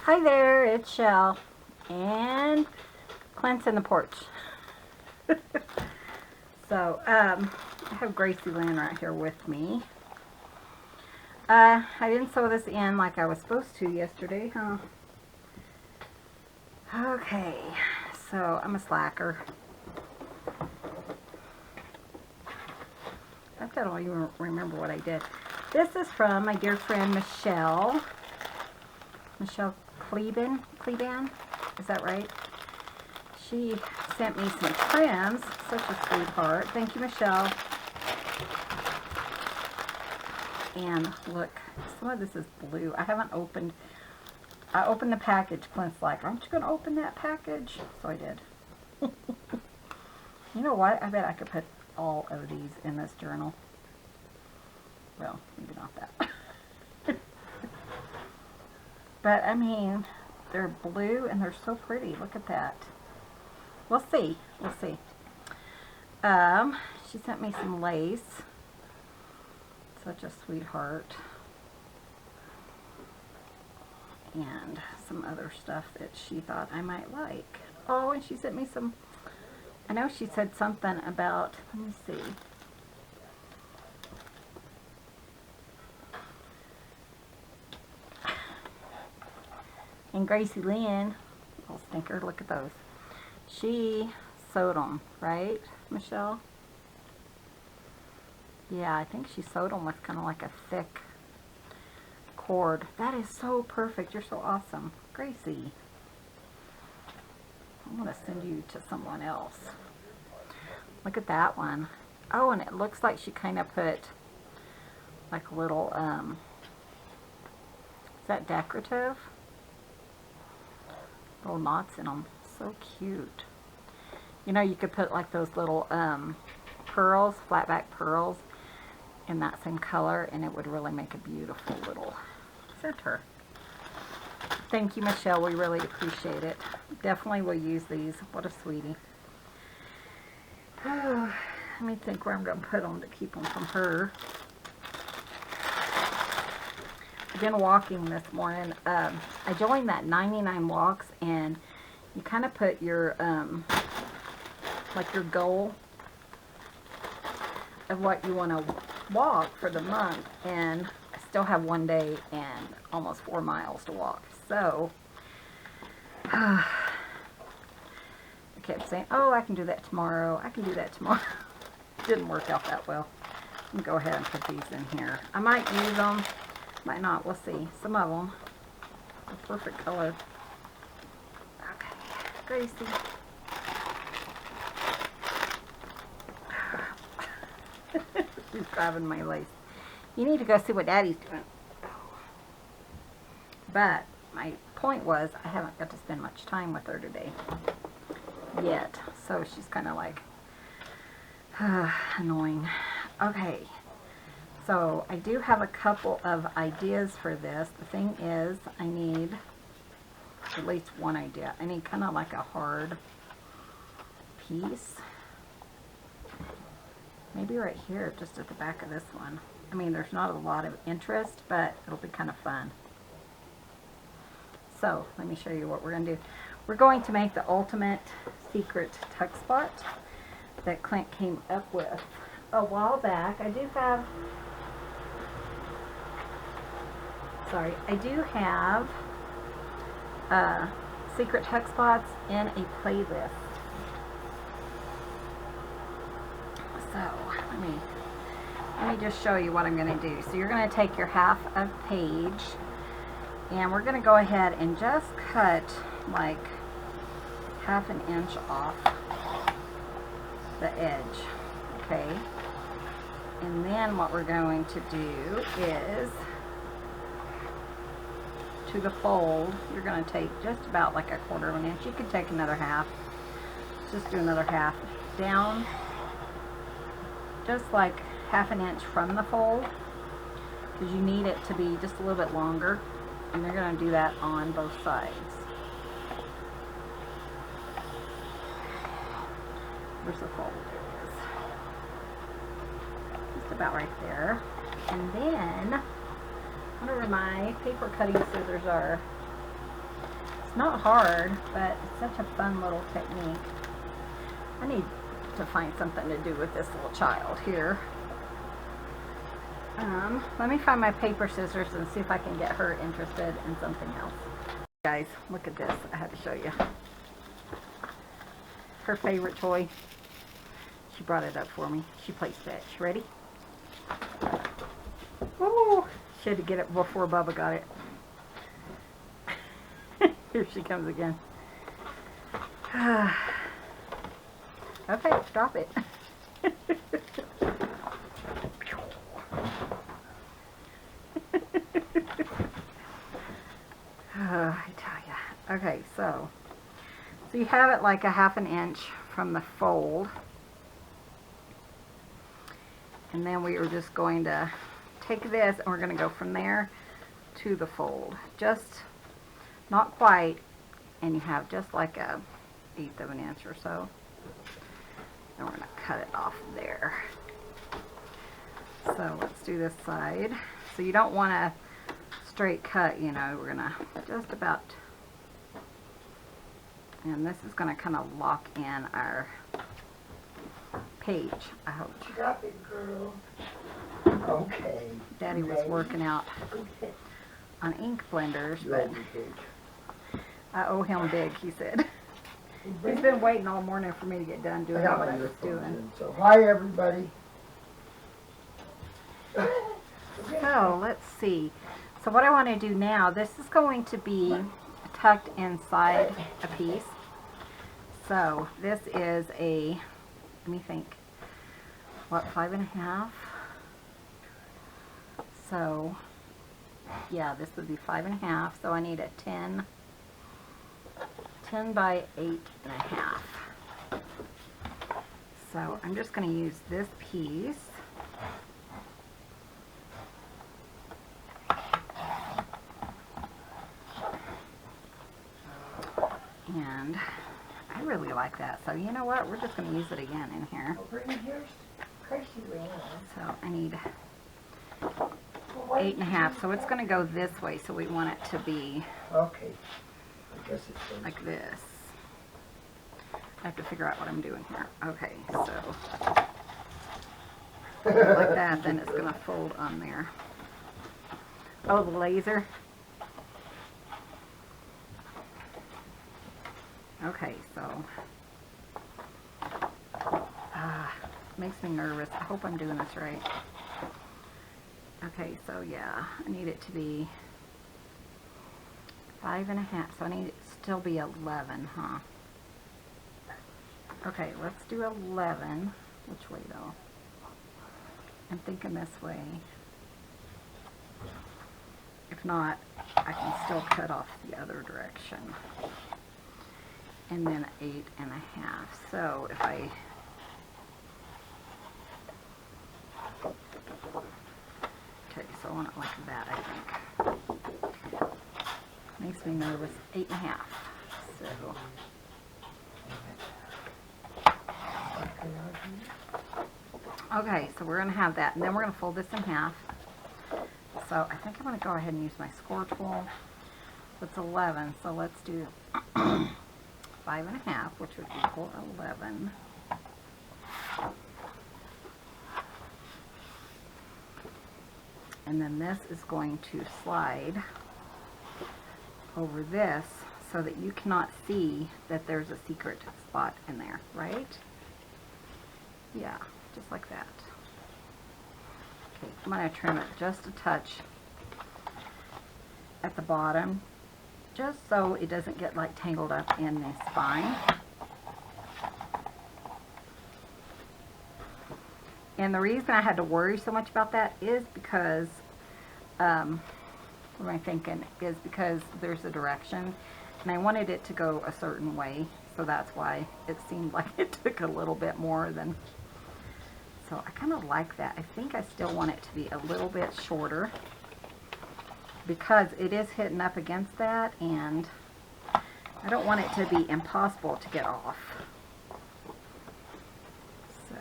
Hi there, it's Chelle, and Clint's in the porch. So, I have Gracie Lynn right here with me. I didn't sew this in like I was supposed to yesterday, huh? Okay, so I'm a slacker. I don't even remember what I did. This is from my dear friend Michelle Cleban, is that right? She sent me some trims, such a sweetheart. Thank you, Michelle. And look, some of this is blue. I opened the package. Clint's like, aren't you going to open that package? So I did. You know what? I bet I could put all of these in this journal. Well, maybe not that. But, I mean, they're blue and they're so pretty. Look at that. We'll see. We'll see. She sent me some lace. Such a sweetheart. And some other stuff that she thought I might like. Oh, and she sent me some, I know she said something about, let me see. And Gracie Lynn, little stinker, look at those. She sewed them, right, Michelle? Yeah, I think she sewed them with kind of like a thick cord. That is so perfect. You're so awesome. Gracie. I'm going to send you to someone else. Look at that one. Oh, and it looks like she kind of put like a little, is that decorative? Little knots in them. So cute. You know, you could put like those little pearls, flat back pearls in that same color, and it would really make a beautiful little center. Thank you, Michelle. We really appreciate it. Definitely will use these. What a sweetie. Oh, let me think where I'm going to put them to keep them from her. I've been walking this morning. I joined that 99 walks, and you kind of put your like your goal of what you want to walk for the month, and I still have 1 day and almost 4 miles to walk. So I kept saying, oh, I can do that tomorrow. I can do that tomorrow. Didn't work out that well. I'm gonna go ahead and put these in here. I might use them. Might not. We'll see. Some of them are perfect color. Okay, Gracie. She's grabbing my lace. You need to go see what Daddy's doing. But my point was, I haven't got to spend much time with her today yet. So she's kind of like annoying. Okay. So I do have a couple of ideas for this. The thing is, I need at least one idea. I need kind of like a hard piece. Maybe right here, just at the back of this one. I mean, there's not a lot of interest, but it'll be kind of fun. So let me show you what we're going to do. We're going to make the ultimate secret tuck spot that Clint came up with a while back. I do have secret tuck spots in a playlist. So let me just show you what I'm going to do. So you're going to take your half of page, and we're going to go ahead and just cut like 1/2 inch off the edge. Okay, and then what we're going to do is, to the fold, you're going to take just about like 1/4 inch. You could take another half. Just do another half down, just like 1/2 inch from the fold, because you need it to be just a little bit longer, and you're going to do that on both sides. Where's the fold? There it is. Just about right there. And then I wonder where my paper cutting scissors are. It's not hard, but it's such a fun little technique. I need to find something to do with this little child here. Let me find my paper scissors and see if I can get her interested in something else. Guys, look at this. I had to show you. Her favorite toy. She brought it up for me. She plays fetch. Ready? Woo! She had to get it before Bubba got it. Here she comes again. Okay, drop it. I tell ya. Okay, so you have it like a 1/2 inch from the fold. And then we are just going to take this and we're going to go from there to the fold. Just not quite, and you have just like a 1/8 of an inch or so. And we're going to cut it off there. So let's do this side. So you don't want a straight cut, you know, we're going to just about, and this is going to kind of lock in our page, I hope. Drop it, girl. Okay. Daddy was working out on ink blenders, but I owe him big, he said. He's been waiting all morning for me to get done doing what I was doing. So, hi everybody. So, let's see. So what I want to do now, this is going to be tucked inside a piece. So this is a, let me think, what, 5.5? So yeah, this would be 5.5. So I need a 10 by 8.5. So I'm just going to use this piece. And I really like that. So you know what? We're just going to use it again in here. So I need 8.5. So it's going to go this way. So we want it to be okay. I guess it's like this. I have to figure out what I'm doing here. Okay, so like that. Then it's going to fold on there. Oh, the laser. Okay, so makes me nervous. I hope I'm doing this right. Okay, so yeah, I need it to be 5.5. So I need it to still be 11, huh? Okay, let's do 11. Which way though? I'm thinking this way. If not, I can still cut off the other direction. And then 8.5. So if I okay, so I want it like that, I think. Makes me nervous. 8.5. So okay, so we're gonna have that, and then we're gonna fold this in half. So I think I'm gonna go ahead and use my score tool. So it's 11. So let's do 5.5, which would equal 11. And then this is going to slide over this so that you cannot see that there's a secret spot in there, right? Yeah, just like that. Okay, I'm going to trim it just a touch at the bottom, just so it doesn't get like tangled up in the spine. And the reason I had to worry so much about that is because, what am I thinking, is because there's a direction and I wanted it to go a certain way, so that's why it seemed like it took a little bit more than, so I kind of like that. I think I still want it to be a little bit shorter because it is hitting up against that, and I don't want it to be impossible to get off. So,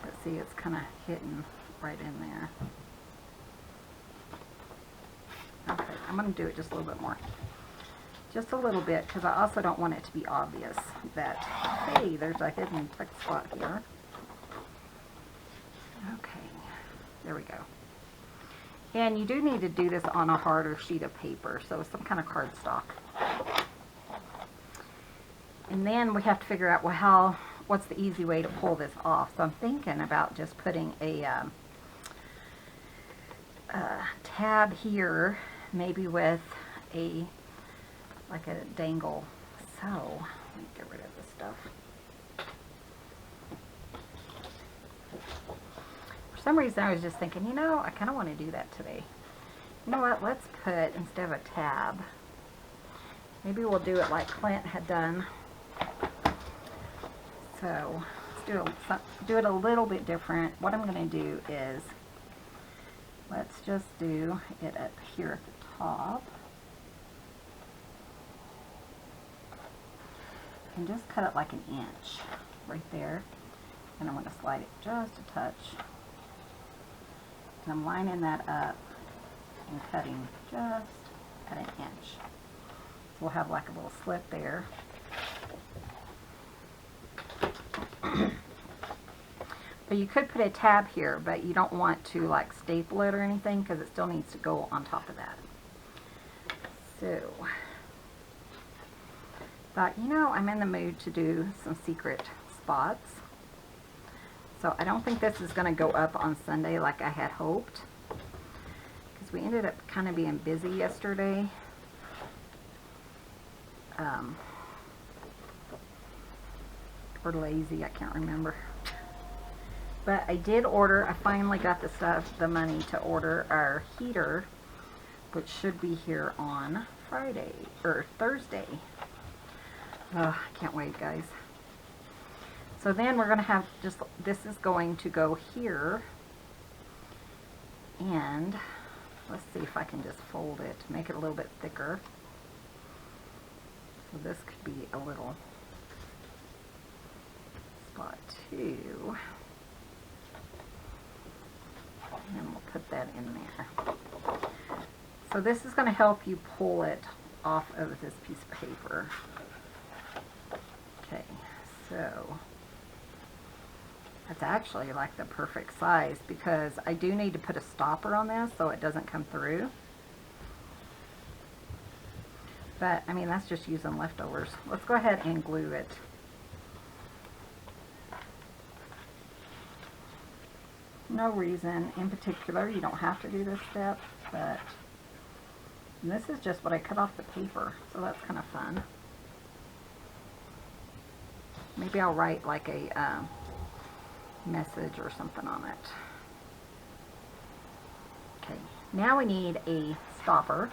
let's see, it's kind of hitting right in there. Okay, I'm I'm going to do it just a little bit more. Just a little bit, because I also don't want it to be obvious that, hey, there's a hidden text spot here. Okay, there we go. And you do need to do this on a harder sheet of paper, so some kind of cardstock. And then we have to figure out, well, what's the easy way to pull this off? So I'm thinking about just putting a tab here, maybe with like a dangle. So let me get rid of this stuff. For some reason I was just thinking, you know, I kind of want to do that today. You know what, let's put, instead of a tab, maybe we'll do it like Clint had done. So let's do it a little bit different. What I'm going to do is, let's just do it up here at the top. And just cut it like an inch right there. And I'm going to slide it just a touch. And I'm lining that up and cutting just at an inch. So we'll have like a little slit there. But you could put a tab here, but you don't want to like staple it or anything because it still needs to go on top of that. So, thought, you know, I'm in the mood to do some secret spots. So I don't think this is going to go up on Sunday like I had hoped, because we ended up kind of being busy yesterday. Or lazy, I can't remember. But I did order, I finally got the money to order our heater, which should be here on Friday, or Thursday. Oh, I can't wait, guys. So then we're going to have just, this is going to go here. And let's see if I can just fold it to make it a little bit thicker. So this could be a little spot too. And we'll put that in there. So this is going to help you pull it off of this piece of paper. Okay, so that's actually like the perfect size, because I do need to put a stopper on this so it doesn't come through. But I mean, that's just using leftovers. Let's go ahead and glue it. No reason in particular, you don't have to do this step, but this is just what I cut off the paper, so that's kind of fun. Maybe I'll write like a message or something on it. Okay, now we need a stopper.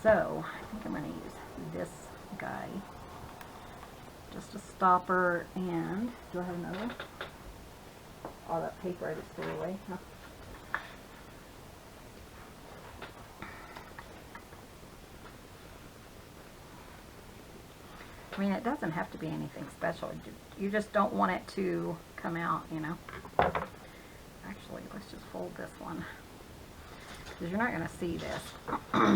So I think I'm going to use this guy. Just a stopper, and do I have another? All that paper I just threw away, huh? I mean, it doesn't have to be anything special. You just don't want it to come out, you know. Actually, let's just fold this one, because you're not going to see this. Okay,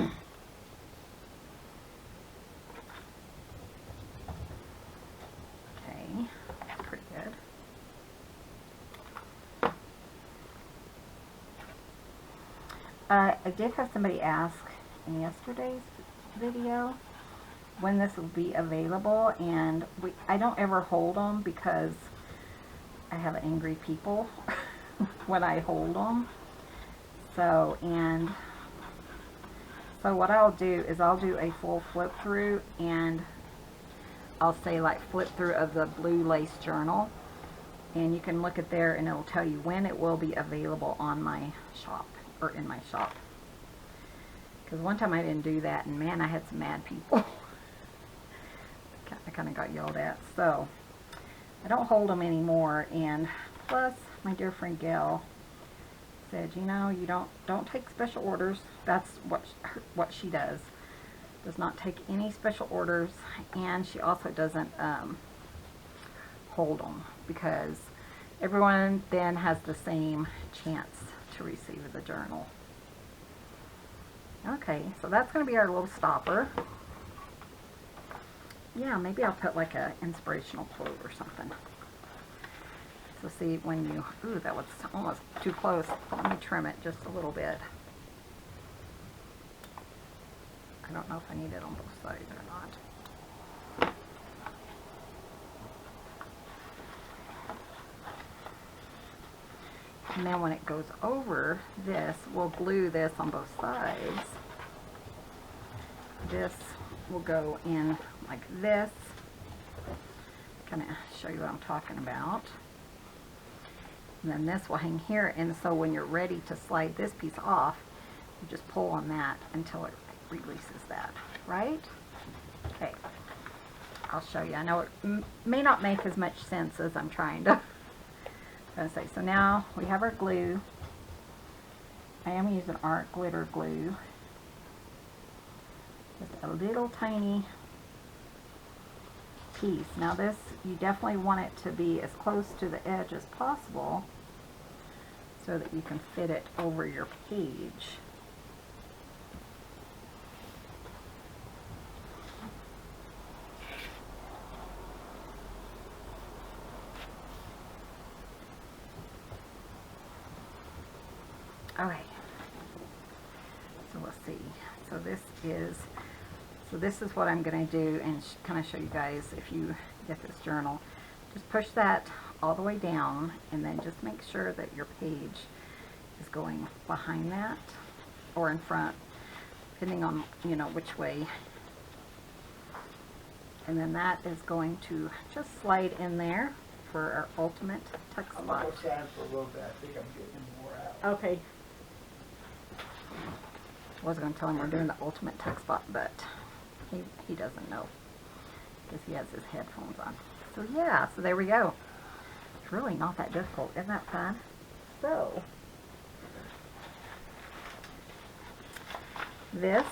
that's pretty good. I did have somebody ask in yesterday's video when this will be available, and I don't ever hold them because I have angry people when I hold them. So what I'll do is I'll do a full flip through, and I'll say like flip through of the blue lace journal, and you can look at there and it'll tell you when it will be available on my shop, or in my shop. Because one time I didn't do that, and man, I had some mad people. I kind of got yelled at. So I don't hold them anymore. And plus, my dear friend Gayle said, you know, you don't take special orders. That's what she does. Does not take any special orders, and she also doesn't hold them, because everyone then has the same chance to receive the journal. Okay, so that's going to be our little stopper. Yeah, maybe I'll put like a inspirational quote or something. So see when you, ooh, that was almost too close. Let me trim it just a little bit. I don't know if I need it on both sides or not. And then when it goes over this, we'll glue this on both sides. This will go in like this. Kind of show you what I'm talking about. And then this will hang here, and so when you're ready to slide this piece off, you just pull on that until it releases that, right? Okay, I'll show you. I know it may not make as much sense as I'm trying to say. So now we have our glue. I am using art glitter glue. Just a little tiny piece. Now this, you definitely want it to be as close to the edge as possible so that you can fit it over your page. Okay, so let's see. So this is what I'm going to do, and kind of show you guys if you get this journal. Just push that all the way down, and then just make sure that your page is going behind that or in front, depending on, you know, which way. And then that is going to just slide in there for our ultimate tuck spot. I'm going to go stand for a little bit. I think I'm getting more out. Okay. I was going to tell him we're doing the ultimate tuck spot, but he doesn't know because he has his headphones on. So yeah, so there we go. It's really not that difficult. Isn't that fun? So this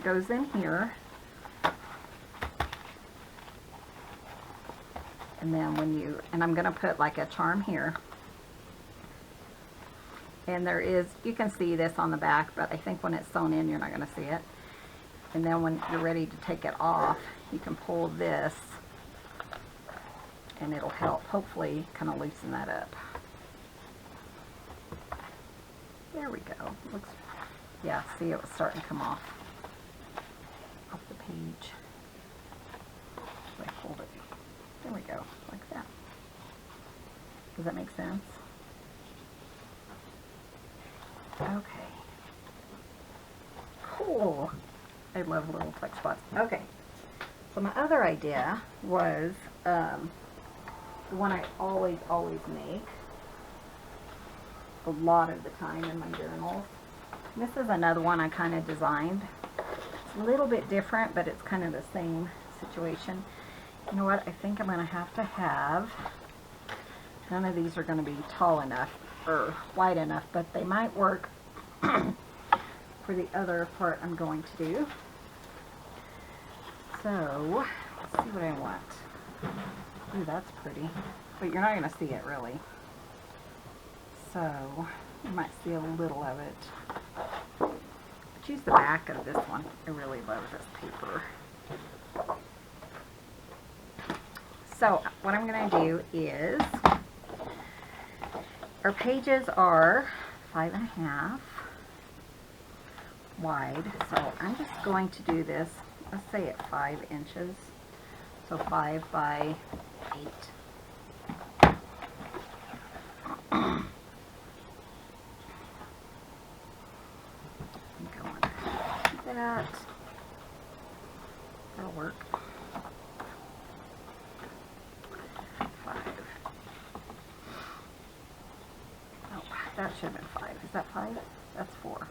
goes in here, and then and I'm going to put like a charm here. And there is, you can see this on the back, but I think when it's sewn in, you're not going to see it. And then when you're ready to take it off, you can pull this, and it'll help, hopefully, kind of loosen that up. There we go. Looks, yeah, see, it was starting to come off the page. So I pulled it. There we go, like that. Does that make sense? Okay. Cool. I love little tuck spots. Okay. So my other idea was the one I always make a lot of the time in my journals. And this is another one I kind of designed. It's a little bit different, but it's kind of the same situation. You know what? I think I'm going to have, none of these are going to be tall enough or wide enough, but they might work for the other part I'm going to do. So, let's see what I want. Ooh, that's pretty. But you're not going to see it really. So, you might see a little of it. But use the back of this one. I really love this paper. So, what I'm going to do is, our pages are 5.5 wide, so I'm just going to do this, let's say at 5 inches, so 5 by 8. I'm going like that. That'll work. 5. Oh, that should have been 5. Is that 5? That's 4.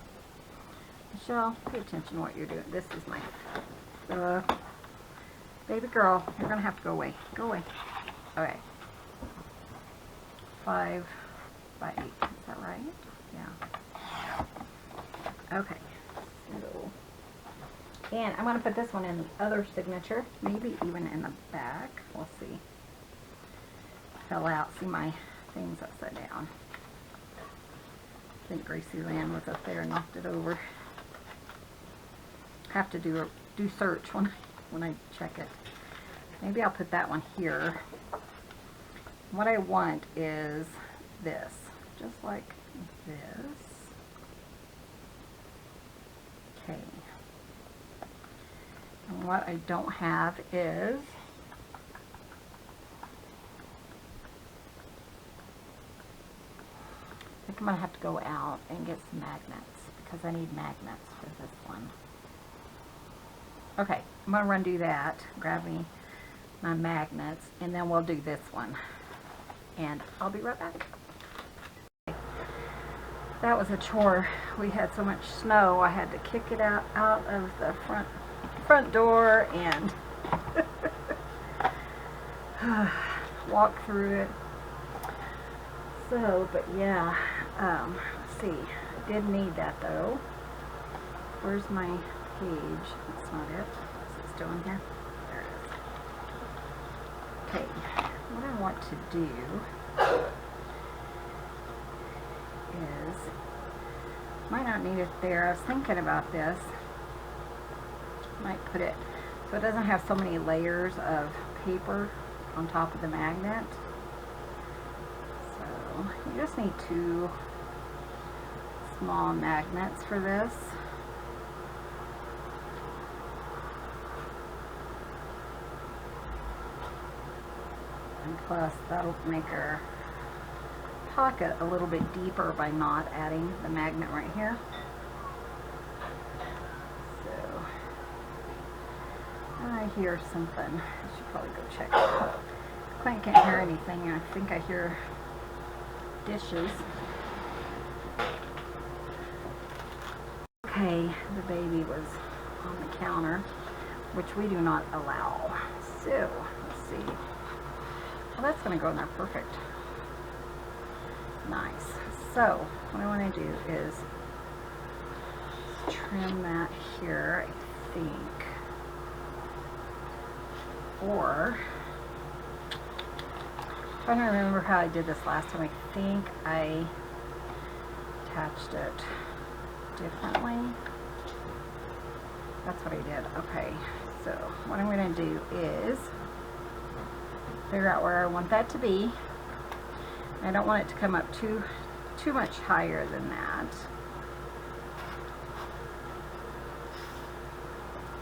Michelle, pay attention to what you're doing. This is my baby girl. You're gonna have to go away. Go away. Okay. 5 by 8. Is that right? Yeah. Okay. So, and I'm gonna put this one in the other signature, maybe even in the back. We'll see. Fell out. See my things upside down. I think Gracie Land was up there and knocked it over. have to do search when I check it. Maybe I'll put that one here. What I want is this, just like this. Okay. And what I don't have is I think I'm going to have to go out and get some magnets because I need magnets for this one. Okay, I'm going to run do that, grab me my magnets, and then we'll do this one. And I'll be right back. That was a chore. We had so much snow, I had to kick it out of the front door and walk through it. So, but yeah, let's see. I did need that though. Where's my page? That's not it. Is it still in here? There it is. Okay, what I want to do is, might not need it there. I was thinking about this. Might put it so it doesn't have so many layers of paper on top of the magnet. So you just need 2 small magnets for this. And plus that'll make our pocket a little bit deeper by not adding the magnet right here. So I hear something. I should probably go check it. Clint can't hear anything. I think I hear dishes. Okay, the baby was on the counter, which we do not allow. So let's see. Well, that's going to go in there perfect. Nice. So what I want to do is trim that here, I think. Or, I'm trying to remember how I did this last time. I think I attached it differently. That's what I did. Okay, so what I'm going to do is figure out where I want that to be. I don't want it to come up too much higher than that.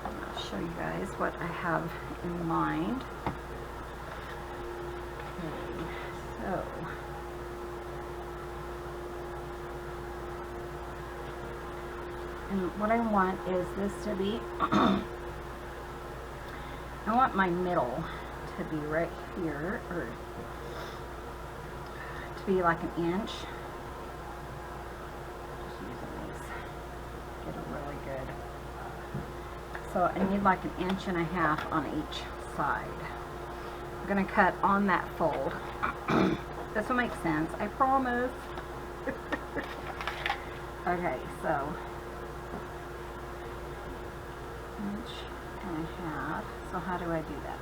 I'll show you guys what I have in mind. Okay, so and what I want is this to be I want my middle to be right here, or to be like an inch. Just using these, get it really good. So I need like 1.5 inches on each side. I'm going to cut on that fold. This will make sense, I promise. Okay, so 1.5 inches. So how do I do that?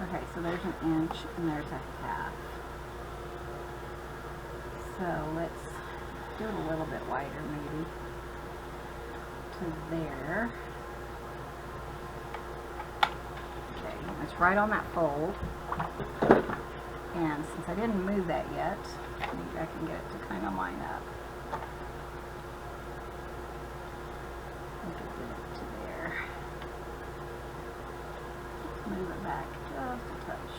Okay, so there's 1 inch and there's 1/2. So let's do it a little bit wider, maybe to there. Okay, it's right on that fold. And since I didn't move that yet, maybe I can get it to kind of line up. I can get it to there. Move it back just a touch.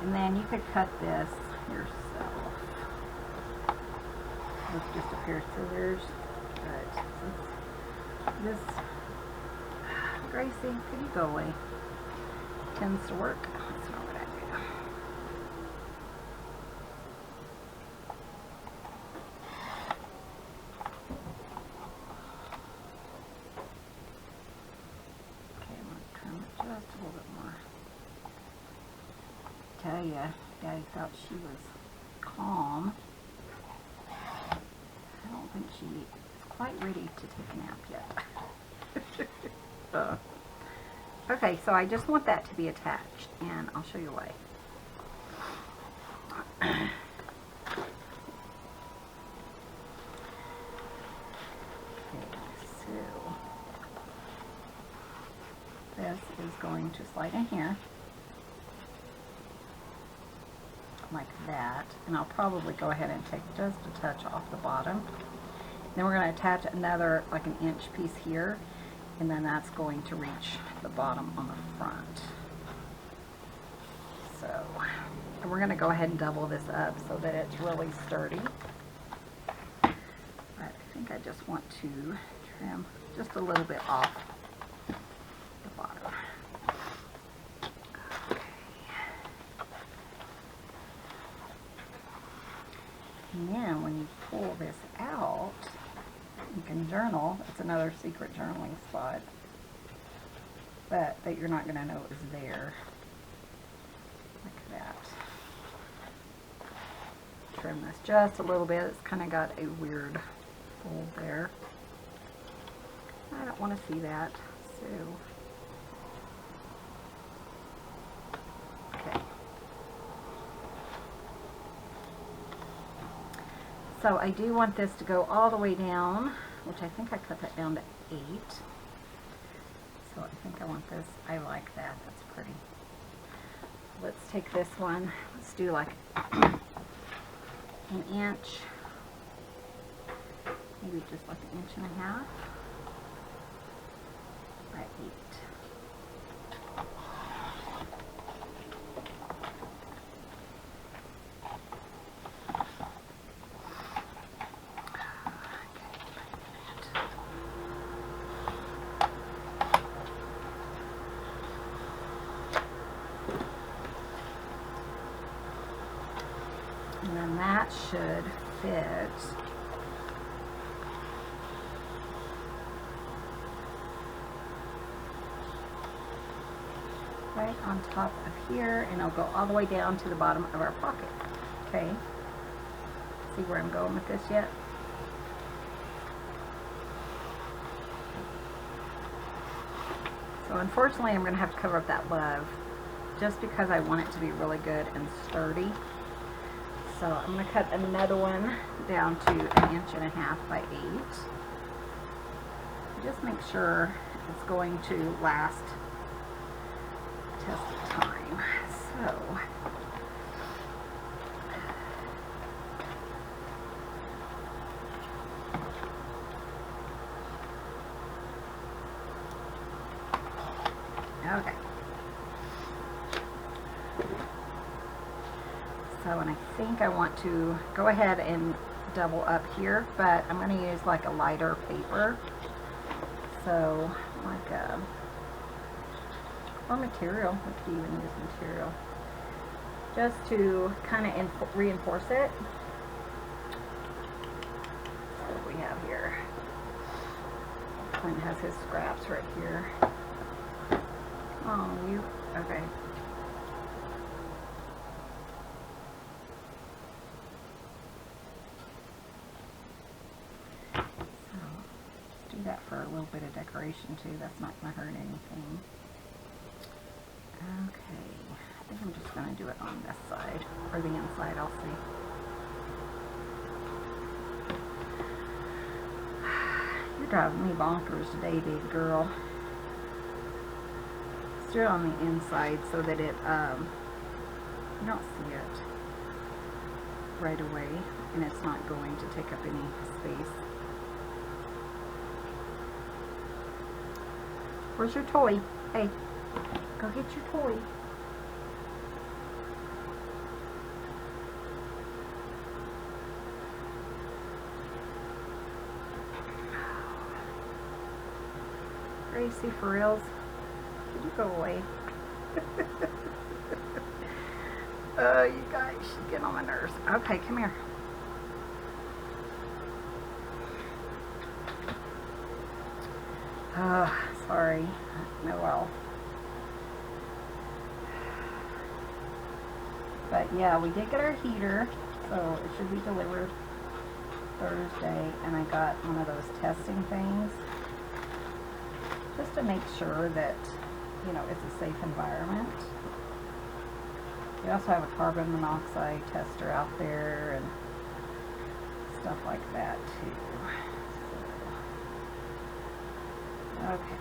And then you could cut this yourself with just a pair of scissors. But this, Gracie, could you go away? Tends to work. That's not what I do. Okay, I'm going to trim it just a little bit more. Tell ya, Daddy thought she was calm. I don't think she is quite ready to take a nap yet. Okay, so I just want that to be attached, and I'll show you why. This is going to slide in here like that, and I'll probably go ahead and take just a touch off the bottom. Then we're going to attach another like an inch piece here, and then that's going to reach the bottom on the front. So, and we're going to go ahead and double this up so that it's really sturdy. But I think I just want to trim just a little bit off the bottom. Okay. And then when you pull this out, you can journal. It's another secret journaling spot, but that you're not going to know is there. Like that. Trim this just a little bit. It's kind of got a weird fold there. I don't want to see that, so okay. So I do want this to go all the way down, which I think I cut that down to 8. So I think I want this. I like that. That's pretty. Let's take this one. Let's do like an inch, maybe just like an inch and a half by 8. And then that should fit right on top of here, and it'll go all the way down to the bottom of our pocket. Okay, see where I'm going with this yet? So unfortunately I'm going to have to cover up that love just because I want it to be really good and sturdy. So I'm going to cut another one down to 1.5 inches by 8. Just make sure it's going to last the test of time. So okay. So, and I think I want to go ahead and double up here, but I'm going to use like a lighter paper. So, like or material. We could even use material. Just to kind of reinforce it. So what we have here. Clint has his scraps right here. Oh, you, okay. That for a little bit of decoration too. That's not going to hurt anything. Okay, I think I'm just going to do it on this side, or the inside, I'll see. You're driving me bonkers today, big girl. Let's do it on the inside so that it, you don't see it right away, and it's not going to take up any space. Where's your toy? Hey, go get your toy. Gracie, for reals? Could you go away? You guys, she's getting on my nerves. Okay, come here. Sorry. No, well. But yeah, we did get our heater, so it should be delivered Thursday, and I got one of those testing things. just to make sure that, you know, it's a safe environment. We also have a carbon monoxide tester out there and stuff like that too. So, okay.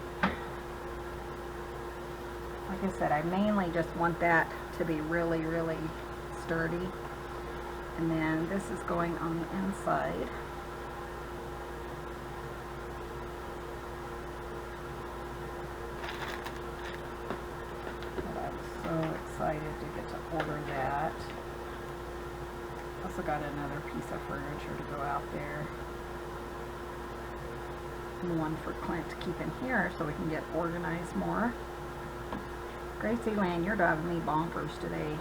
Like I said, I mainly just want that to be really, really sturdy. And then this is going on the inside. But I'm so excited to get to order that. Also got another piece of furniture to go out there. And one for Clint to keep in here so we can get organized more. Gracie Land, you're driving me bonkers today.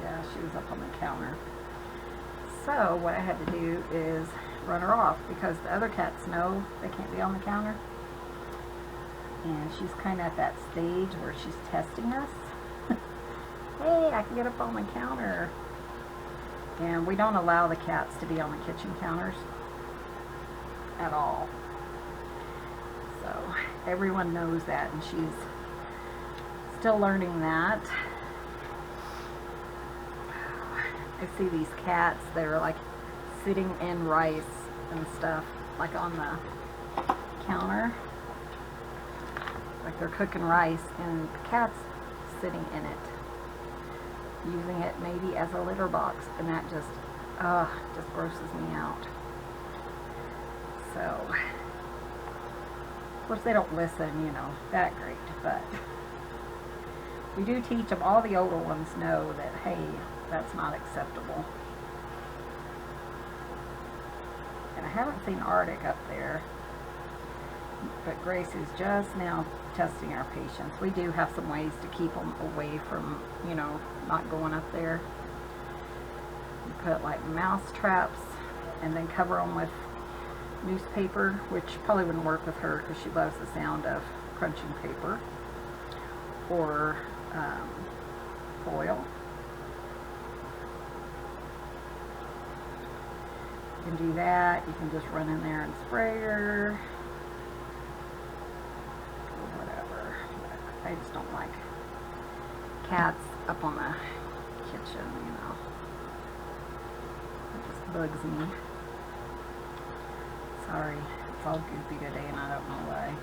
Yeah, she was up on the counter. So what I had to do is run her off because the other cats know they can't be on the counter. And she's kind of at that stage where she's testing us. Hey, I can get up on the counter. And we don't allow the cats to be on the kitchen counters at all. So everyone knows that, and she's still learning that. I see these cats that are like sitting in rice and stuff, like on the counter. Like they're cooking rice and the cat's sitting in it, using it maybe as a litter box, and that just grosses me out. So, of course they don't listen, you know, that great, but we do teach them. All the older ones know that, hey, that's not acceptable. And I haven't seen Arctic up there, but Grace is just now testing our patience. We do have some ways to keep them away from, you know, not going up there. We put like mouse traps and then cover them with newspaper, which probably wouldn't work with her because she loves the sound of crunching paper, or foil. You can do that. You can just run in there and spray her. I just don't like cats up on the kitchen, you know. It just bugs me. Sorry, it's all goopy today and I don't know why.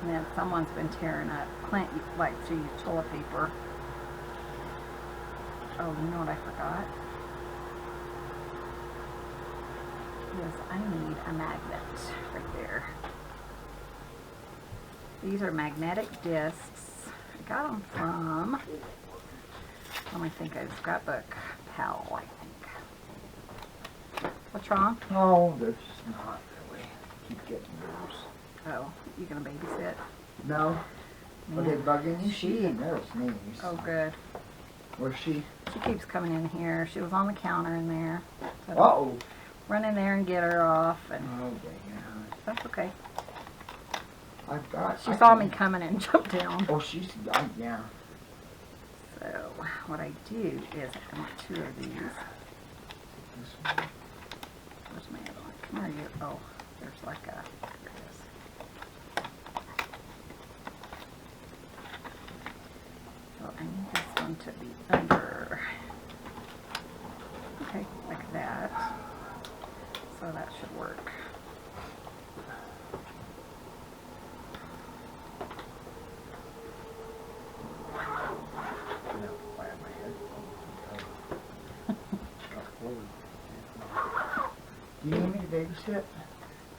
And then someone's been tearing up. Clint likes to use toilet paper. Oh, you know what I forgot? Is I need a magnet right there. These are magnetic discs. I got them from, let me think, a scrapbook pal, I think. What's wrong? Oh, there's not really. Keep getting yours. Oh, you gonna babysit? No. Are they Man. bugging you? She didn't know his name. Oh, good. Where's she? She keeps coming in here. She was on the counter in there. So Uh-oh. run in there and get her off, and Oh, dang it. that's okay. I've got... She saw me coming and jumped down. Oh, she's... yeah. So what I do is I want 2 of these. This one. Where's my other one? Come here, you. Oh, there's like a... Here it is. So I need this one to be under. Okay, like that. So that should work. Do you need me to babysit? I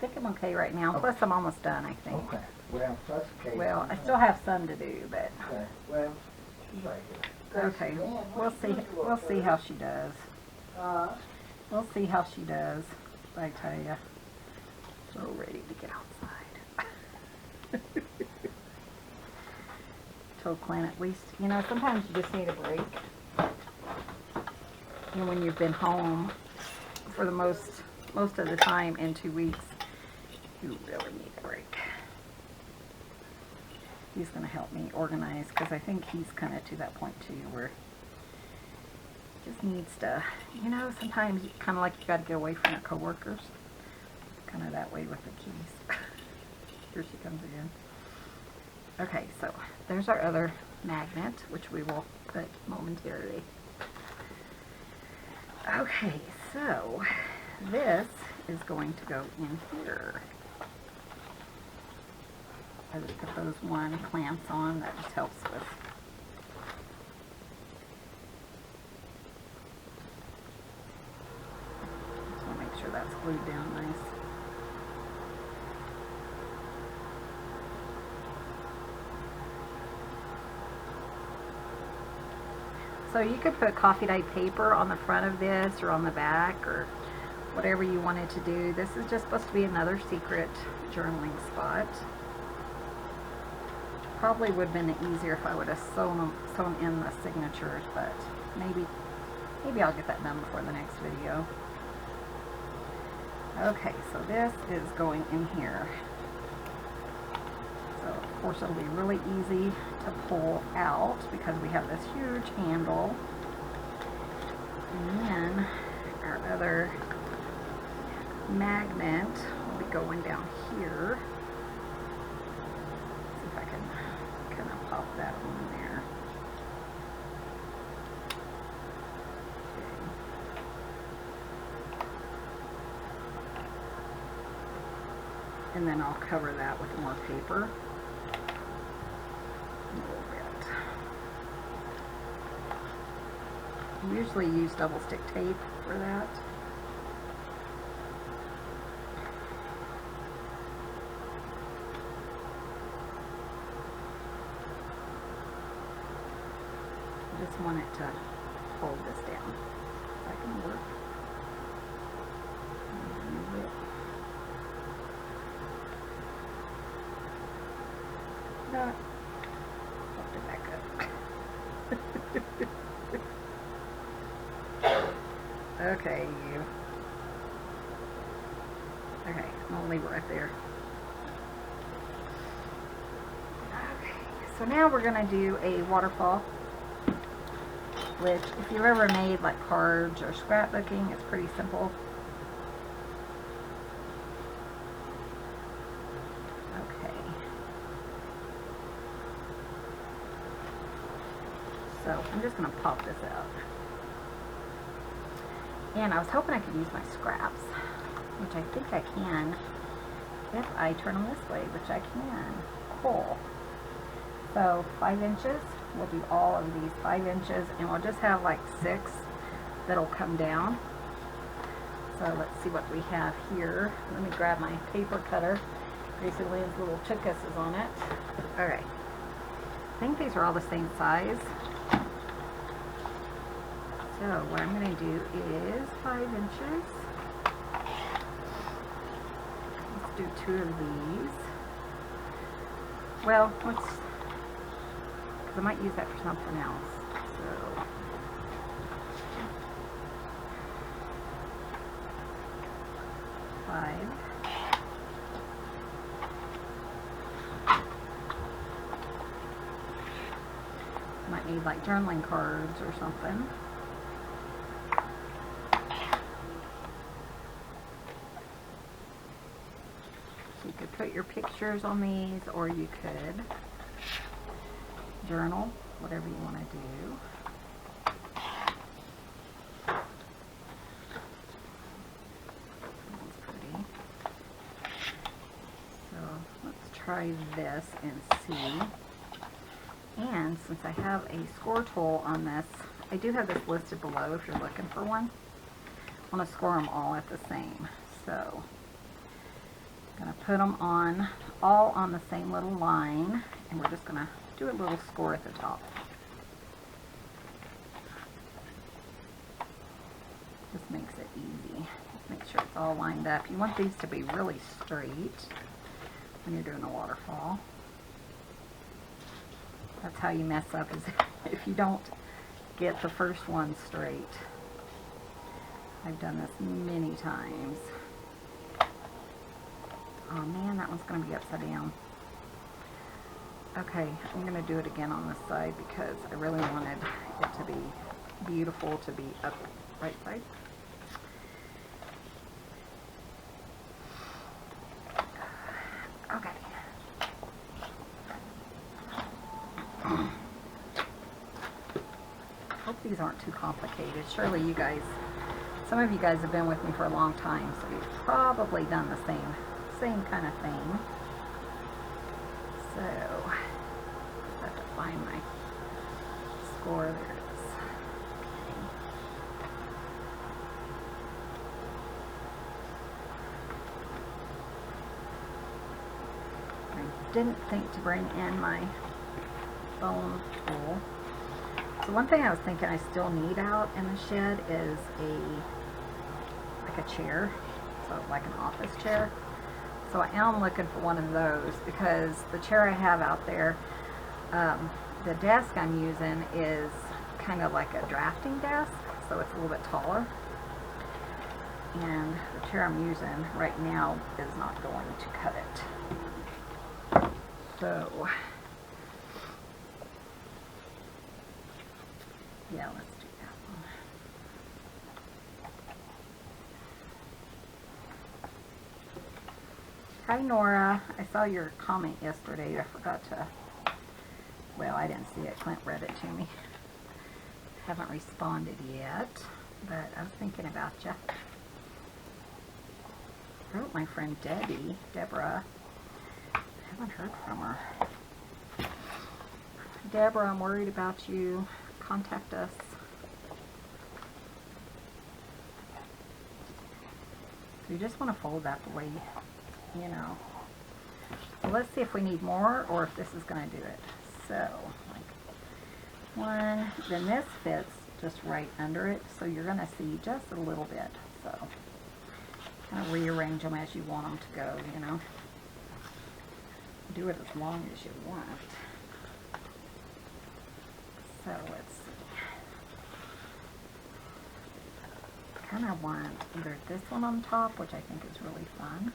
think I'm okay right now. Okay. Plus I'm almost done, I think. Okay. Well, that's okay. Well, I still have some to do, but Okay. Well, she's right here. okay. We'll see. We'll see how she does. We'll see how she does. I tell you, so ready to get outside. Told Clint, at least, you know, sometimes you just need a break. You know, when you've been home for the most of the time in 2 weeks, you really need a break. He's going to help me organize because I think he's kind of to that point too where he just needs to, you know, sometimes kind of like you got to get away from your coworkers. Kind of that way with the keys. Here she comes again. Okay, so there's our other magnet, which we will put momentarily. Okay, so this is going to go in here. I just put those one clamps on. That just helps with just want to make sure that's glued down nice. So you could put coffee dyed paper on the front of this or on the back or whatever you wanted to do. This is just supposed to be another secret journaling spot. Probably would have been easier if I would have sewn in the signatures, but maybe I'll get that done before the next video. Okay, so this is going in here. So of course it'll be really easy to pull out because we have this huge handle. And then our other magnet will be going down here. See if I can kind of pop that on there. Okay. And then I'll cover that with more paper. I usually use double stick tape for that. I just want it to hold this down. If I can work. No. Lift it back up. Okay, you. Okay, I'm gonna leave it right there. Okay, so now we're gonna do a waterfall, which if you've ever made like cards or scrapbooking, it's pretty simple. Okay. So I'm just gonna pop this out. And I was hoping I could use my scraps, which I think I can if I turn them this way, which I can. Cool. So 5 inches, we'll do all of these 5 inches, and we'll just have like 6 that'll come down. So let's see what we have here. Let me grab my paper cutter. Basically, his little chickus is on it. Alright. I think these are all the same size. So what I'm going to do is 5 inches. Let's do 2 of these. Well, let's, because I might use that for something else. So, five. Might need like journaling cards or something. You could put your pictures on these, or you could journal, whatever you want to do. That's pretty. So let's try this and see. And since I have a score tool on this, I do have this listed below if you're looking for one. I want to score them all at the same. So I'm going to put them on, all on the same little line, and we're just going to do a little score at the top. Just makes it easy. Make sure it's all lined up. You want these to be really straight when you're doing a waterfall. That's how you mess up, is if you don't get the first one straight. I've done this many times. Oh man, that one's going to be upside down. Okay, I'm going to do it again on this side because I really wanted it to be beautiful to be up right side. Okay. Hope these aren't too complicated. Surely you guys, some of you guys have been with me for a long time, so you've probably done the same kind of thing. So, I have to find my score. There it is. Okay. I didn't think to bring in my bone tool. So one thing I was thinking I still need out in the shed is like a chair, so like an office chair. So I am looking for one of those because the chair I have out there, the desk I'm using is kind of like a drafting desk, so it's a little bit taller. And the chair I'm using right now is not going to cut it. So, yeah, let's do that one. Hi Nora, I saw your comment yesterday. I forgot to, well, I didn't see it. Clint read it to me. Haven't responded yet, but I was thinking about you. I wrote my friend Deborah. I haven't heard from her. Deborah, I'm worried about you. Contact us. So you just want to fold that the way you know. So let's see if we need more or if this is going to do it. So, like one, then this fits just right under it, so you're going to see just a little bit. So, kind of rearrange them as you want them to go, you know. Do it as long as you want. So let's see. Kind of want either this one on top, which I think is really fun.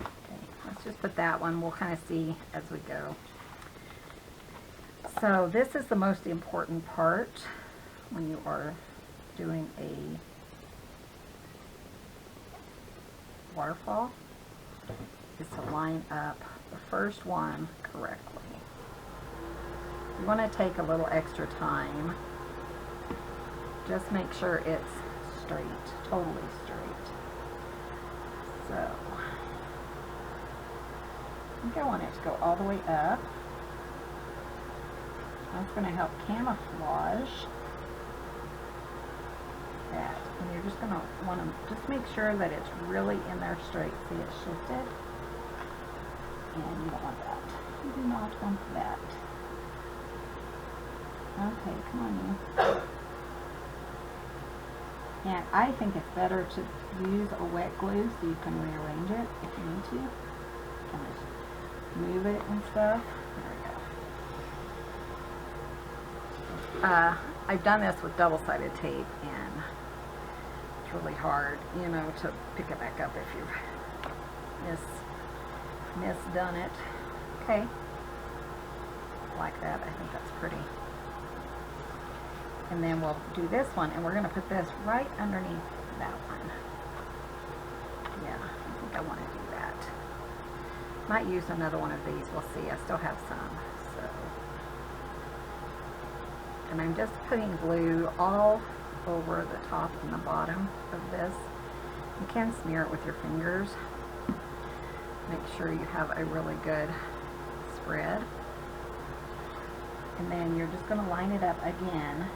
Okay, let's just put that one. We'll kind of see as we go. So this is the most important part when you are doing a waterfall, is to line up the first one correctly. You want to take a little extra time. Just make sure it's straight, totally straight. So, I think I want it to go all the way up. That's going to help camouflage that. And you're just going to want to just make sure that it's really in there straight. See, it's shifted. And you don't want that. You do not want that. Okay, come on in. And I think it's better to use a wet glue so you can rearrange it if you need to. Kind of move it and stuff. There we go. I've done this with double-sided tape, and it's really hard, you know, to pick it back up if you've misdone it. Okay. Like that. I think that's pretty. And then we'll do this one, and we're going to put this right underneath that one. Yeah, I think I want to do that. Might use another one of these. We'll see. I still have some. So, and I'm just putting glue all over the top and the bottom of this. You can smear it with your fingers. Make sure you have a really good spread. And then you're just going to line it up again.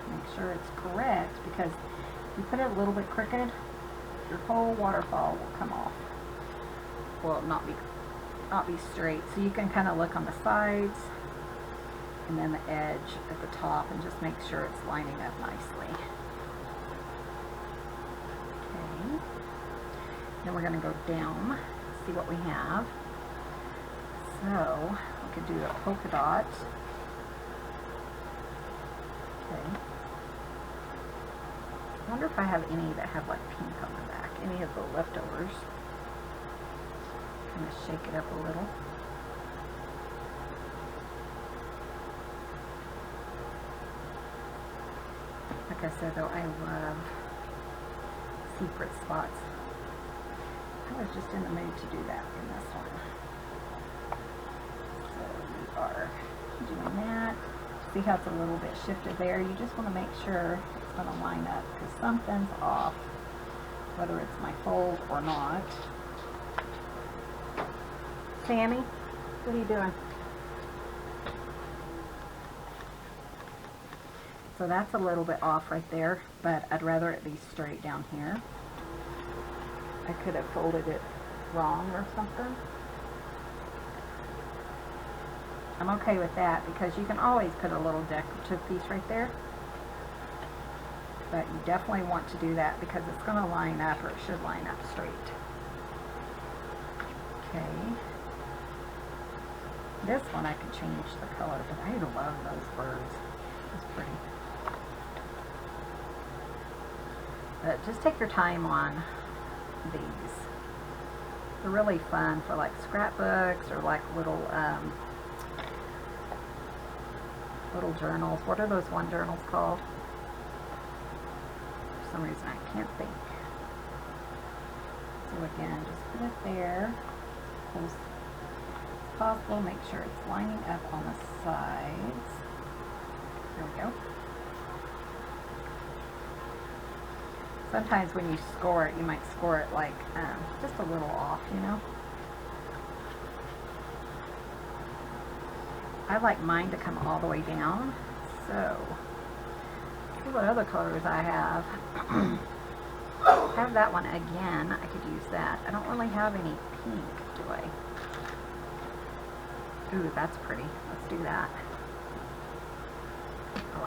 Make sure it's correct, because if you put it a little bit crooked, your whole waterfall will come off. Well, not be straight. So you can kind of look on the sides and then the edge at the top and just make sure it's lining up nicely. Okay. Then we're going to go down, see what we have. So we could do a polka dot. Okay. I wonder if I have any that have like pink on the back. Any of the leftovers. Kind of shake it up a little. Like I said though, I love secret spots. I was just in the mood to do that in this one. So we are doing that. See how it's a little bit shifted there? You just want to make sure it's going to line up because something's off, whether it's my fold or not. Sammy, what are you doing? So that's a little bit off right there, but I'd rather it be straight down here. I could have folded it wrong or something. I'm okay with that because you can always put a little decorative piece right there. But you definitely want to do that because it's going to line up, or it should line up straight. Okay. This one I could change the color, but I love those birds. It's pretty. But just take your time on these. They're really fun for like scrapbooks or like little little journals. What are those one journals called? For some reason I can't think. So again, just put it there, close as possible. Make sure it's lining up on the sides. There we go. Sometimes when you score it, you might score it like just a little off, you know. I like mine to come all the way down. So, see what other colors I have. I have that one again. I could use that. I don't really have any pink, do I? Ooh, that's pretty. Let's do that. I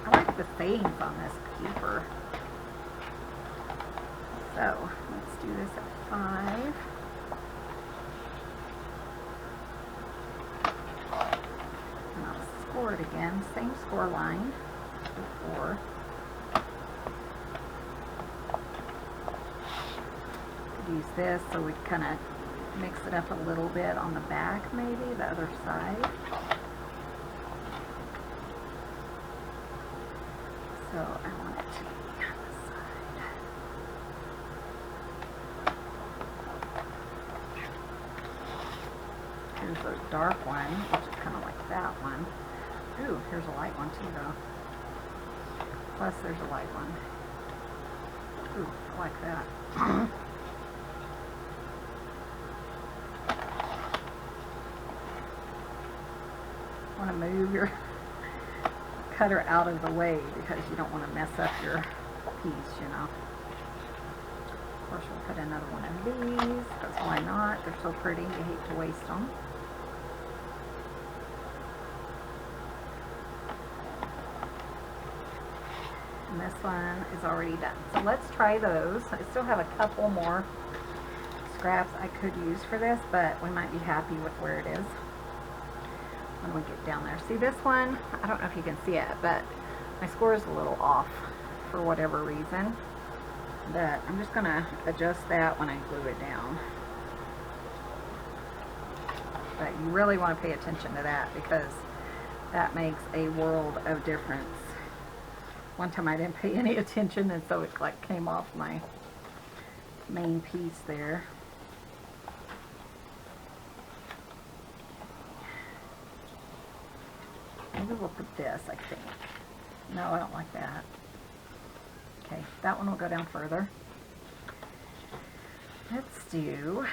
like the sayings on this paper. So, let's do this at 5. And I'll score it again. Same score line as before. Could use this so we kind of mix it up a little bit on the back, maybe, the other side. So, I want it to be on the side. Here's a dark one, which is kind of like that one. Ooh, here's a light one too, though. Plus, there's a light one. Ooh, I like that. Want to move your cutter out of the way because you don't want to mess up your piece, you know. Of course, we'll put another one of these because why not? They're so pretty. You hate to waste them. And this one is already done. So let's try those. I still have a couple more scraps I could use for this, but we might be happy with where it is when we get down there. See this one? I don't know if you can see it, but my score is a little off for whatever reason. But I'm just going to adjust that when I glue it down. But you really want to pay attention to that because that makes a world of difference. One time I didn't pay any attention and so it like came off my main piece there. Maybe we'll put this, I think. No, I don't like that. Okay, that one will go down further. Let's see. Oh,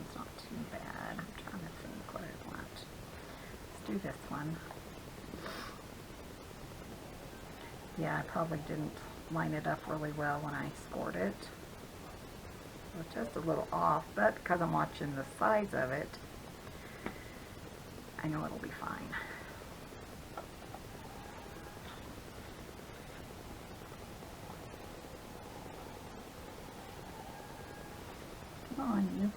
it's not too bad. I'm trying to think what I want. Let's do this one. Yeah, I probably didn't line it up really well when I scored it. It's just a little off, but because I'm watching the size of it, I know it'll be fine. Come on, you.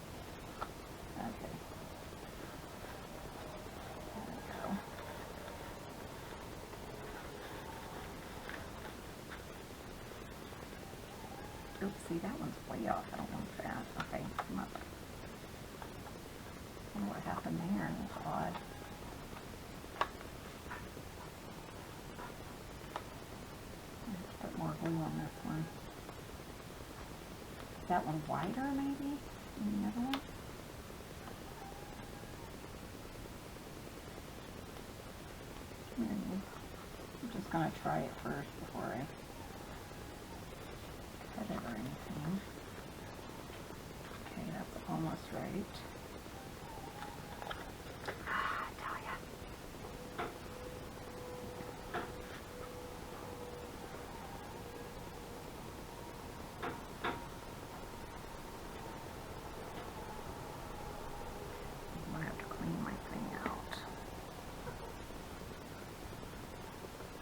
Okay. There we go. Oops, see, that one's way off. I don't want that. Okay, come up. I don't know what happened there. That's odd. Let's put more glue on this one. Is that one wider, maybe, than the other one? I'm just going to try it first before I cut it or anything. Okay, that's almost right. I tell ya. I'm going to have to clean my thing out.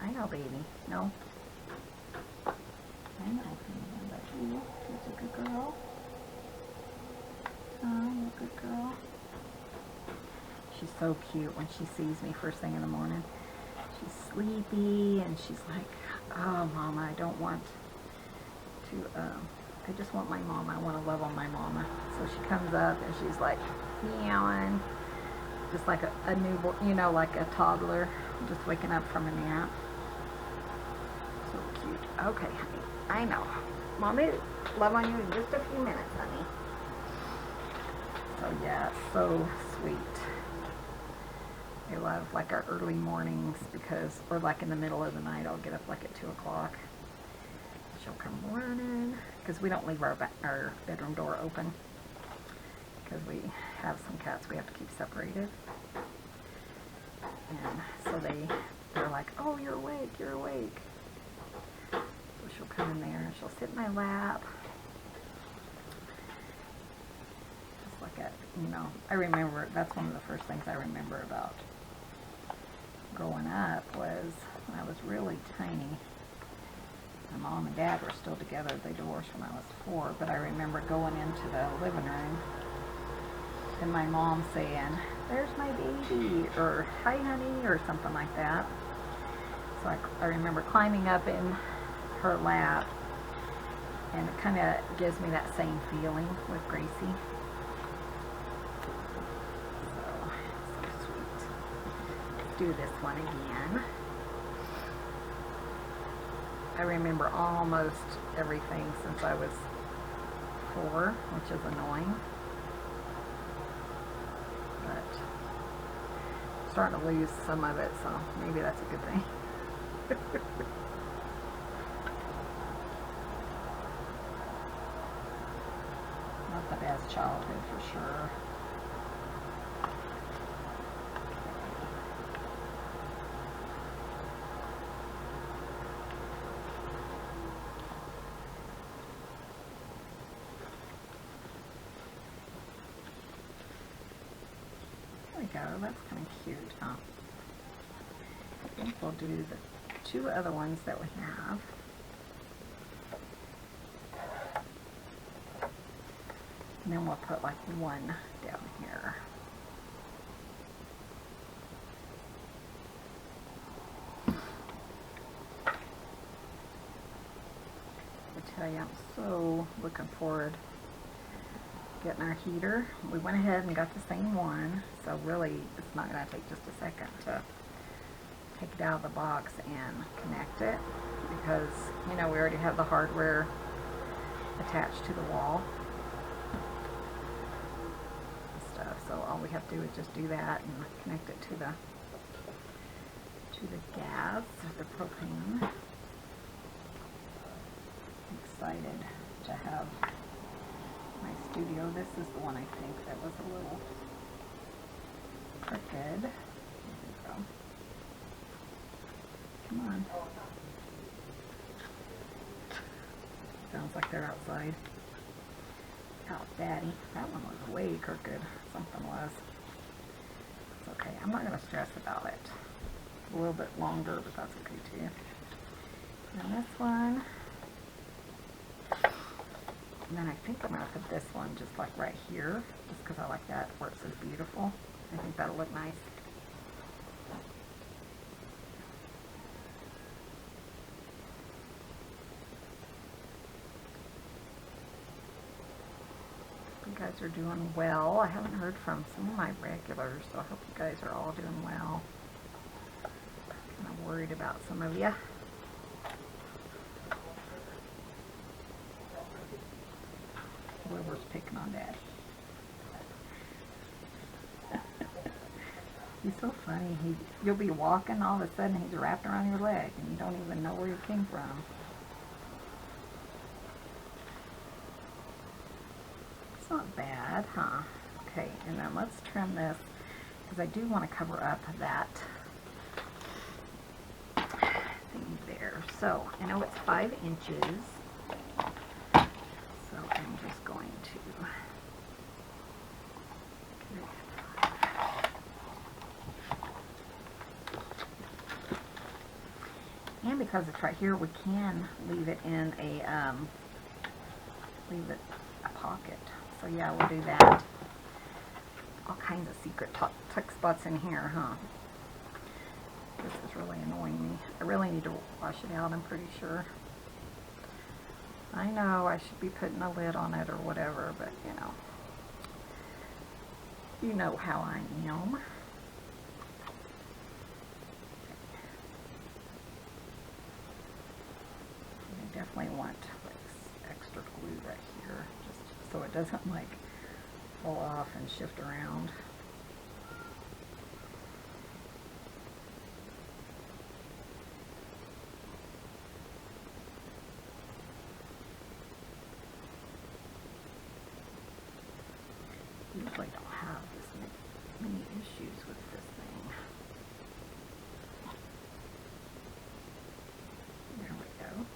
I know, baby. No. I know. But you, she's a good girl. Oh, you're a good girl. She's so cute when she sees me first thing in the morning. She's sleepy and she's like, oh, Mama, I don't want to, I just want my mama. I want to love on my mama. So she comes up and she's like meowing, just like a newborn, you know, like a toddler, just waking up from a nap. So cute. Okay, honey. I know. Mommy, love on you in just a few minutes, honey. So yeah, so sweet. I love like our early mornings because, or like in the middle of the night, I'll get up like at 2 o'clock. She'll come running because we don't leave our bedroom door open because we have some cats we have to keep separated. And so they're like, oh, you're awake, you're awake. So she'll come in there and she'll sit in my lap. Just like a, you know, I remember, that's one of the first things I remember about growing up was when I was really tiny. My mom and dad were still together. They divorced when I was 4, but I remember going into the living room and my mom saying, there's my baby, or hi honey, or something like that. So I remember climbing up in her lap, and it kind of gives me that same feeling with Gracie. So sweet. Let's do this one again. I remember almost everything since I was 4, which is annoying. But I'm starting to lose some of it, so maybe that's a good thing. Not the best childhood for sure. Go. That's kind of cute, huh? I think we'll do the 2 other ones that we have. And then we'll put like one down here. I tell you, I'm so looking forward getting our heater. We went ahead and got the same one, so really it's not going to take just a second to take it out of the box and connect it because, you know, we already have the hardware attached to the wall and stuff, so all we have to do is just do that and connect it to the gas, the propane. I'm excited to have my studio. This is the one I think that was a little crooked. There we go. Come on. Sounds like they're outside. Out, Daddy. That one was way crooked. Something was. It's okay. I'm not going to stress about it. It's a little bit longer, but that's okay too. And this one. And then I think I'm going to put this one just like right here, just because I like that where it says beautiful. I think that'll look nice. guys are doing well. I haven't heard from some of my regulars, so I hope you guys are all doing well. I'm worried about some of you. Whoever's picking on Dad. He's so funny. You'll be walking, all of a sudden he's wrapped around your leg, and you don't even know where he came from. It's not bad, huh? Okay, and then let's trim this, because I do want to cover up that thing there. So, I know it's 5 inches, so I'm just going to... And because it's right here, we can leave it in a pocket. So yeah, we'll do that. All kinds of secret tuck spots in here, huh? This is really annoying me. I really need to wash it out, I'm pretty sure. I know I should be putting a lid on it or whatever, but you know how I am. Definitely want like extra glue right here, just so it doesn't like fall off and shift around. Usually don't have this many issues with this thing. There we go.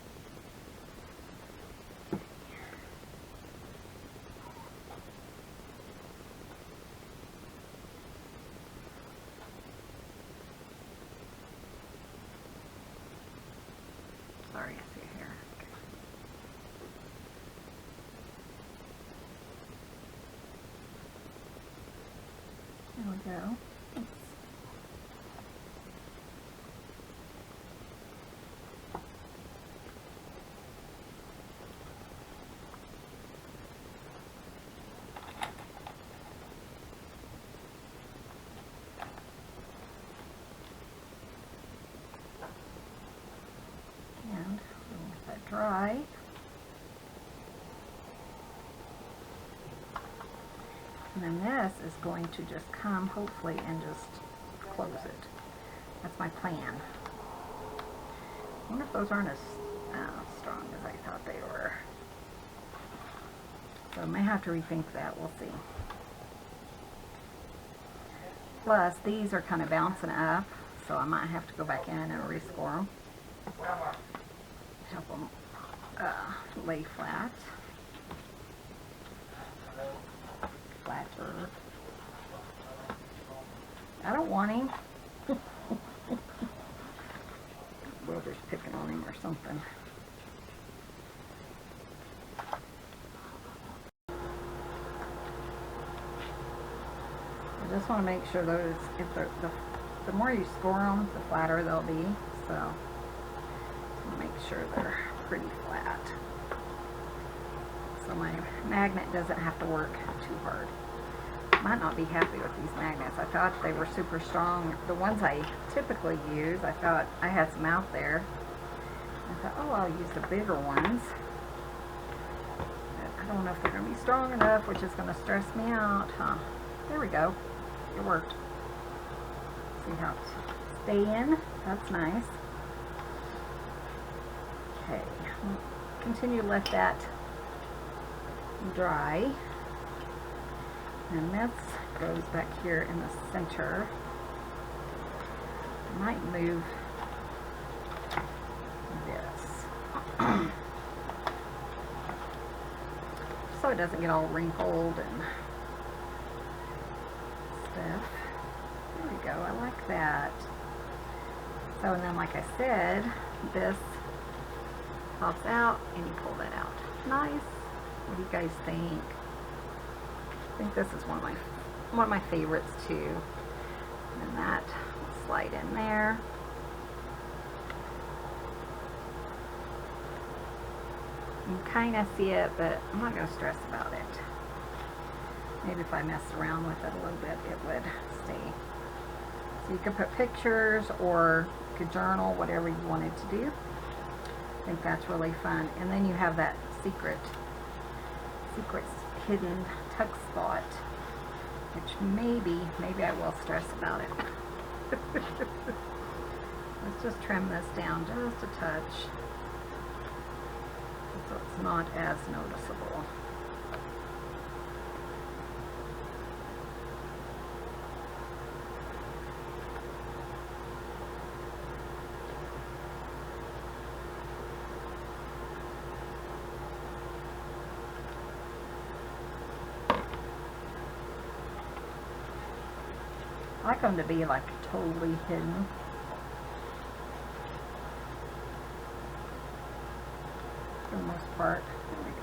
Sorry, I see a hair. Okay. There we go. Thanks. And we'll let that dry. And then this is going to just come, hopefully, and just close it. That's my plan. I wonder if those aren't as strong as I thought they were. So I may have to rethink that. We'll see. Plus, these are kind of bouncing up, so I might have to go back in and rescore them. Help them lay flat. Flatter. I don't want him. Whoever's picking on him or something. I just want to make sure those, if they're, the more you score them, the flatter they'll be. So, make sure they're pretty flat. So my magnet doesn't have to work too hard. Might not be happy with these magnets. I thought they were super strong. The ones I typically use, I thought I had some out there. I thought, oh, I'll use the bigger ones. But I don't know if they're going to be strong enough, which is going to stress me out, huh? There we go. It worked. See how it's staying? That's nice. Okay. Continue to let that dry. And this goes back here in the center. I might move this so it doesn't get all wrinkled and stuff. There we go. I like that. So, and then like I said, this pops out and you pull that out. Nice. What do you guys think? I think this is one of my favorites too. And then that will slide in there. You can kind of see it, but I'm not going to stress about it. Maybe if I messed around with it a little bit, it would stay. So you could put pictures or you could journal, whatever you wanted to do. I think that's really fun. And then you have that secret hidden tuck spot, which maybe I will stress about it. Let's just trim this down just a touch so it's not as noticeable. I like them to be like totally hidden. For the most part. There we go.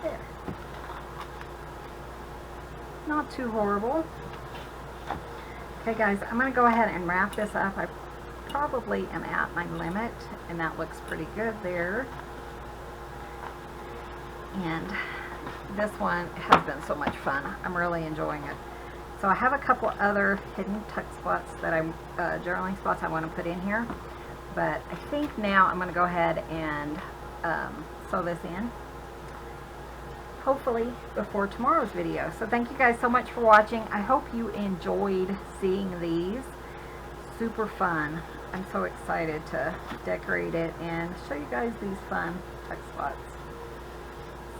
There. Not too horrible. Okay guys, I'm going to go ahead and wrap this up. I probably am at my limit, and that looks pretty good there. And this one has been so much fun. I'm really enjoying it. So I have a couple other hidden tuck spots that I'm journaling spots I want to put in here, but I think now I'm going to go ahead and sew this in, hopefully before tomorrow's video. So thank you guys so much for watching. I hope you enjoyed seeing these. Super fun. I'm so excited to decorate it and show you guys these fun tuck spots.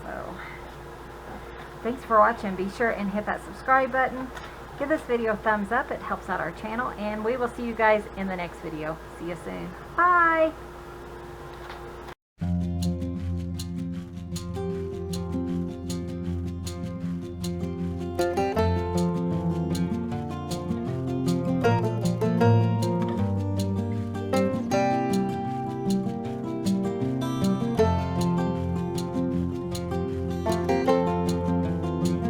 So thanks for watching. Be sure and hit that subscribe button. Give this video a thumbs up. It helps out our channel, and we will see you guys in the next video. See you soon. Bye.